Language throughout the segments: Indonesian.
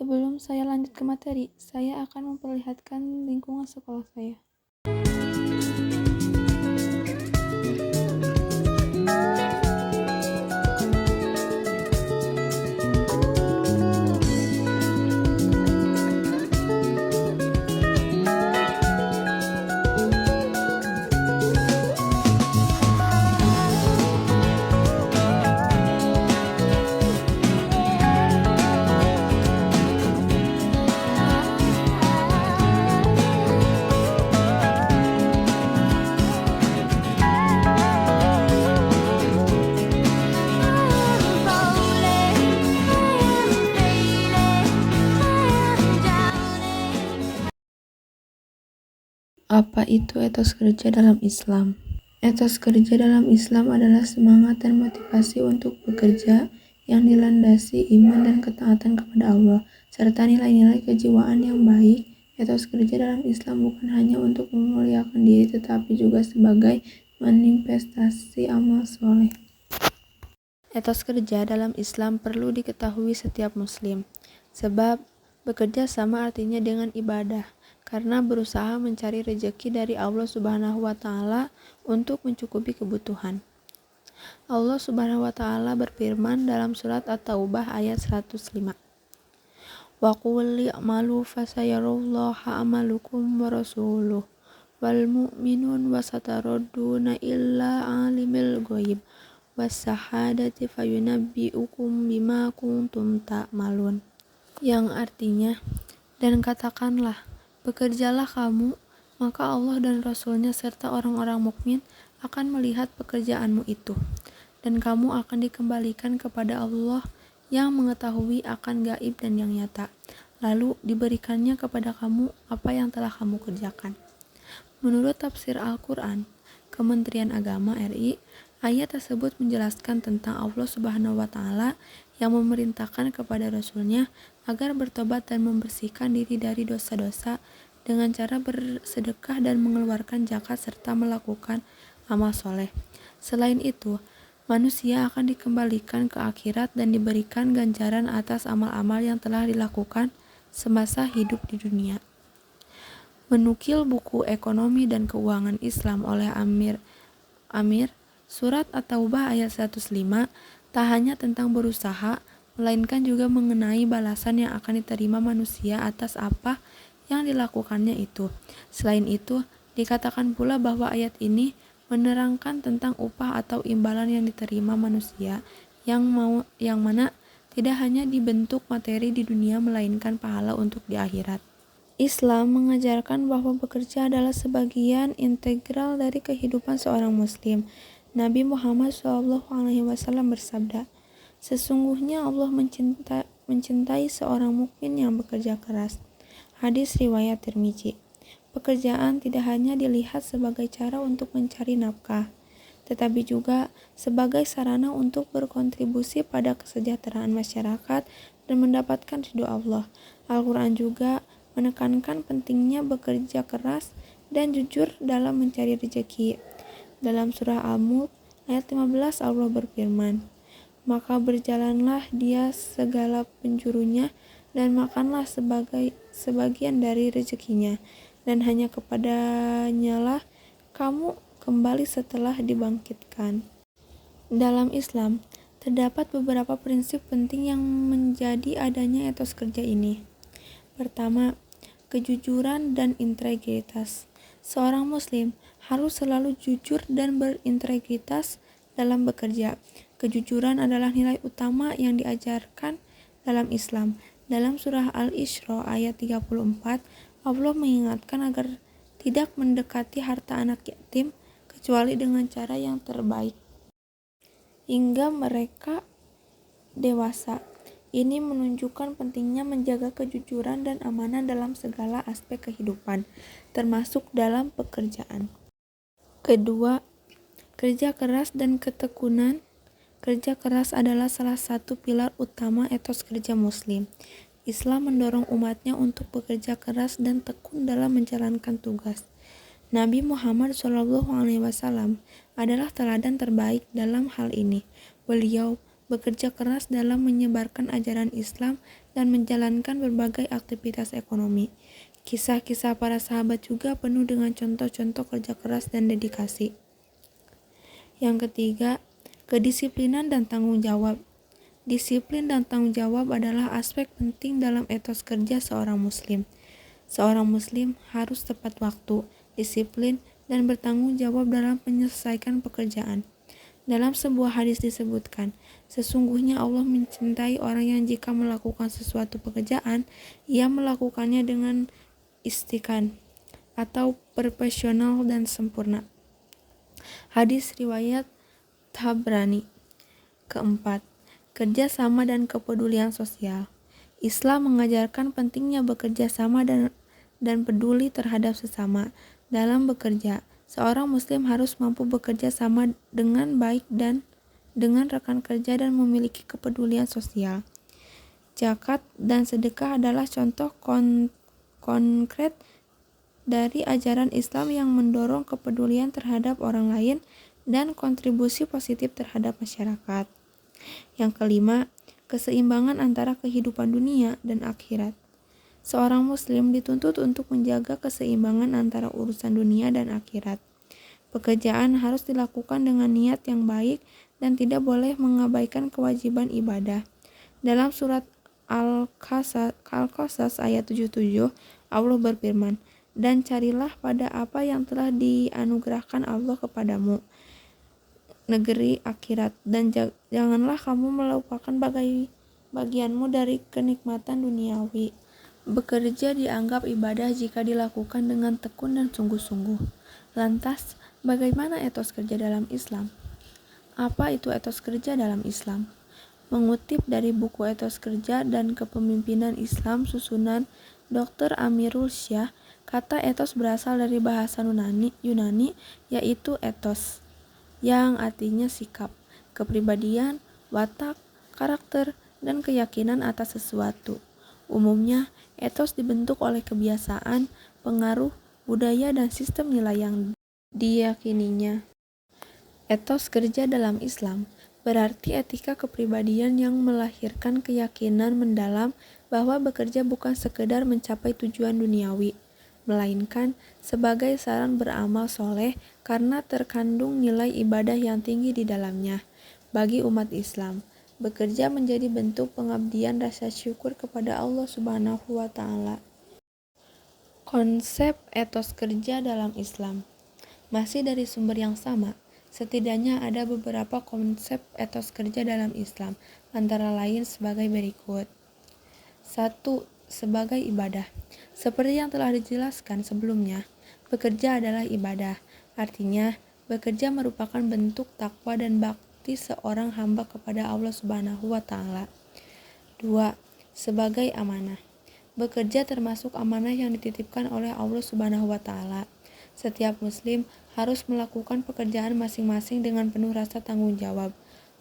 Sebelum saya lanjut ke materi, saya akan memperlihatkan lingkungan sekolah saya. Apa itu etos kerja dalam Islam? Etos kerja dalam Islam adalah semangat dan motivasi untuk bekerja yang dilandasi iman dan ketaatan kepada Allah, serta nilai-nilai kejiwaan yang baik. Etos kerja dalam Islam bukan hanya untuk memuliakan diri, tetapi juga sebagai manifestasi amal soleh. Etos kerja dalam Islam perlu diketahui setiap muslim, sebab bekerja sama artinya dengan ibadah, karena berusaha mencari rezeki dari Allah Subhanahu wa Ta'ala untuk mencukupi kebutuhan. Allah Subhanahu wa Ta'ala berfirman dalam surat At-Taubah ayat 105. Wa qul i'malu fasayarallahu amalukum wa rasuluhu wal mu'minun wa sataradduna illa alimil ghaib was-syahadati fayunabbi'ukum bima kuntum ta'malun. Yang artinya, dan katakanlah, bekerjalah kamu, maka Allah dan Rasul-Nya serta orang-orang mukmin akan melihat pekerjaanmu itu, dan kamu akan dikembalikan kepada Allah yang mengetahui akan gaib dan yang nyata, lalu diberikannya kepada kamu apa yang telah kamu kerjakan. Menurut tafsir Al-Quran, Kementerian Agama RI, ayat tersebut menjelaskan tentang Allah Subhanahu wa Ta'ala yang memerintahkan kepada Rasul-Nya agar bertobat dan membersihkan diri dari dosa-dosa dengan cara bersedekah dan mengeluarkan zakat serta melakukan amal soleh. Selain itu, manusia akan dikembalikan ke akhirat dan diberikan ganjaran atas amal-amal yang telah dilakukan semasa hidup di dunia. Menukil buku Ekonomi dan Keuangan Islam oleh Amir Surat At-Taubah ayat 105 tak hanya tentang berusaha, melainkan juga mengenai balasan yang akan diterima manusia atas apa yang dilakukannya itu. Selain itu, dikatakan pula bahwa ayat ini menerangkan tentang upah atau imbalan yang diterima manusia yang mana tidak hanya dibentuk materi di dunia melainkan pahala untuk di akhirat. Islam mengajarkan bahwa bekerja adalah sebagian integral dari kehidupan seorang muslim. Nabi Muhammad SAW bersabda, "Sesungguhnya Allah mencintai seorang mukmin yang bekerja keras." Hadis riwayat Tirmizi. Pekerjaan tidak hanya dilihat sebagai cara untuk mencari nafkah, tetapi juga sebagai sarana untuk berkontribusi pada kesejahteraan masyarakat dan mendapatkan ridho Allah. Al-Quran juga menekankan pentingnya bekerja keras dan jujur dalam mencari rezeki. Dalam surah Al-Mulk ayat 15 Allah berfirman, "Maka berjalanlah dia segala penjurunya dan makanlah sebagian dari rezekinya, dan hanya kepadanyalah kamu kembali setelah dibangkitkan." Dalam Islam, terdapat beberapa prinsip penting yang menjadi adanya etos kerja ini. Pertama, kejujuran dan integritas. Seorang muslim harus selalu jujur dan berintegritas dalam bekerja. Kejujuran adalah nilai utama yang diajarkan dalam Islam. Dalam surah Al-Isra ayat 34, Allah mengingatkan agar tidak mendekati harta anak yatim kecuali dengan cara yang terbaik hingga mereka dewasa. Ini menunjukkan pentingnya menjaga kejujuran dan amanah dalam segala aspek kehidupan, termasuk dalam pekerjaan. Kedua, kerja keras dan ketekunan. Kerja keras adalah salah satu pilar utama etos kerja muslim. Islam mendorong umatnya untuk bekerja keras dan tekun dalam menjalankan tugas. Nabi Muhammad SAW adalah teladan terbaik dalam hal ini. Beliau bekerja keras dalam menyebarkan ajaran Islam dan menjalankan berbagai aktivitas ekonomi. Kisah-kisah para sahabat juga penuh dengan contoh-contoh kerja keras dan dedikasi. Yang ketiga, kedisiplinan dan tanggung jawab. Disiplin dan tanggung jawab adalah aspek penting dalam etos kerja seorang muslim. Seorang muslim harus tepat waktu, disiplin, dan bertanggung jawab dalam menyelesaikan pekerjaan. Dalam sebuah hadis disebutkan, sesungguhnya Allah mencintai orang yang jika melakukan sesuatu pekerjaan, ia melakukannya dengan istiqan atau profesional dan sempurna. Hadis riwayat Tabrani. Keempat, kerja sama dan kepedulian sosial. Islam mengajarkan pentingnya bekerja sama dan peduli terhadap sesama. Dalam bekerja, seorang muslim harus mampu bekerja sama dengan baik dan dengan rekan kerja dan memiliki kepedulian sosial. Zakat dan sedekah adalah contoh konkret dari ajaran Islam yang mendorong kepedulian terhadap orang lain dan kontribusi positif terhadap masyarakat. Yang kelima, keseimbangan antara kehidupan dunia dan akhirat. Seorang muslim dituntut untuk menjaga keseimbangan antara urusan dunia dan akhirat. Pekerjaan harus dilakukan dengan niat yang baik dan tidak boleh mengabaikan kewajiban ibadah. Dalam surat Al-Qasas ayat 77, Allah berfirman, "Dan carilah pada apa yang telah dianugerahkan Allah kepadamu, negeri akhirat, dan janganlah kamu melupakan bagianmu dari kenikmatan duniawi." Bekerja dianggap ibadah jika dilakukan dengan tekun dan sungguh-sungguh. Lantas, bagaimana etos kerja dalam Islam? Apa itu etos kerja dalam Islam? Mengutip dari buku Etos Kerja dan Kepemimpinan Islam susunan Dr. Amirul Syah, kata etos berasal dari bahasa Yunani yaitu ethos, yang artinya sikap, kepribadian, watak, karakter, dan keyakinan atas sesuatu. Umumnya, etos dibentuk oleh kebiasaan, pengaruh, budaya, dan sistem nilai yang diyakininya. Etos kerja dalam Islam berarti etika kepribadian yang melahirkan keyakinan mendalam bahwa bekerja bukan sekedar mencapai tujuan duniawi, melainkan sebagai saran beramal soleh karena terkandung nilai ibadah yang tinggi di dalamnya. Bagi umat Islam, bekerja menjadi bentuk pengabdian rasa syukur kepada Allah Subhanahu wa Ta'ala. Konsep etos kerja dalam Islam masih dari sumber yang sama. Setidaknya ada beberapa konsep etos kerja dalam Islam, antara lain sebagai berikut. 1. Sebagai ibadah. Seperti yang telah dijelaskan sebelumnya, bekerja adalah ibadah. Artinya, bekerja merupakan bentuk takwa dan bakti seorang hamba kepada Allah Subhanahu wa Ta'ala. 2. Sebagai amanah. Bekerja termasuk amanah yang dititipkan oleh Allah Subhanahu wa Ta'ala. Setiap muslim harus melakukan pekerjaan masing-masing dengan penuh rasa tanggung jawab.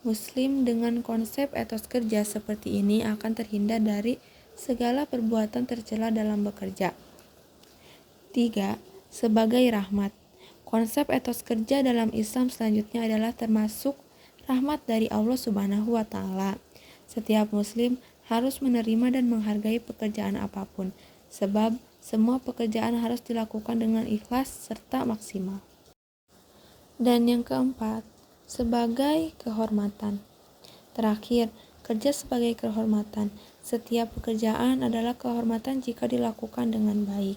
Muslim dengan konsep etos kerja seperti ini akan terhindar dari segala perbuatan tercela dalam bekerja. 3. Sebagai rahmat. Konsep etos kerja dalam Islam selanjutnya adalah termasuk rahmat dari Allah Subhanahu wa Ta'ala. Setiap muslim harus menerima dan menghargai pekerjaan apapun, sebab semua pekerjaan harus dilakukan dengan ikhlas serta maksimal. Dan yang keempat, sebagai kehormatan. Terakhir, kerja sebagai kehormatan. Setiap pekerjaan adalah kehormatan jika dilakukan dengan baik.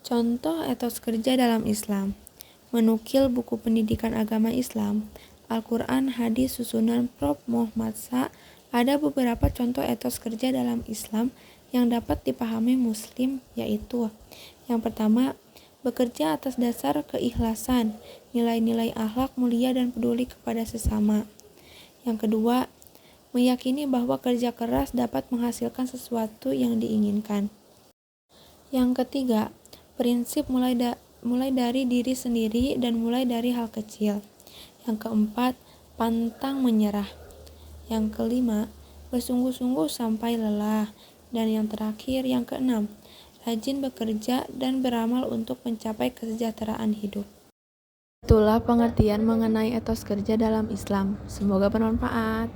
Contoh etos kerja dalam Islam. Menukil buku pendidikan agama Islam, Al-Quran, hadis susunan Prof. Muhammad Sa, ada beberapa contoh etos kerja dalam Islam yang dapat dipahami muslim, yaitu yang pertama, bekerja atas dasar keikhlasan, nilai-nilai akhlak mulia dan peduli kepada sesama. Yang kedua, meyakini bahwa kerja keras dapat menghasilkan sesuatu yang diinginkan. Yang ketiga, prinsip mulai dari diri sendiri dan mulai dari hal kecil. Yang keempat, pantang menyerah. Yang kelima, bersungguh-sungguh sampai lelah. Dan yang terakhir, yang keenam, rajin bekerja dan beramal untuk mencapai kesejahteraan hidup. Itulah pengertian mengenai etos kerja dalam Islam. Semoga bermanfaat.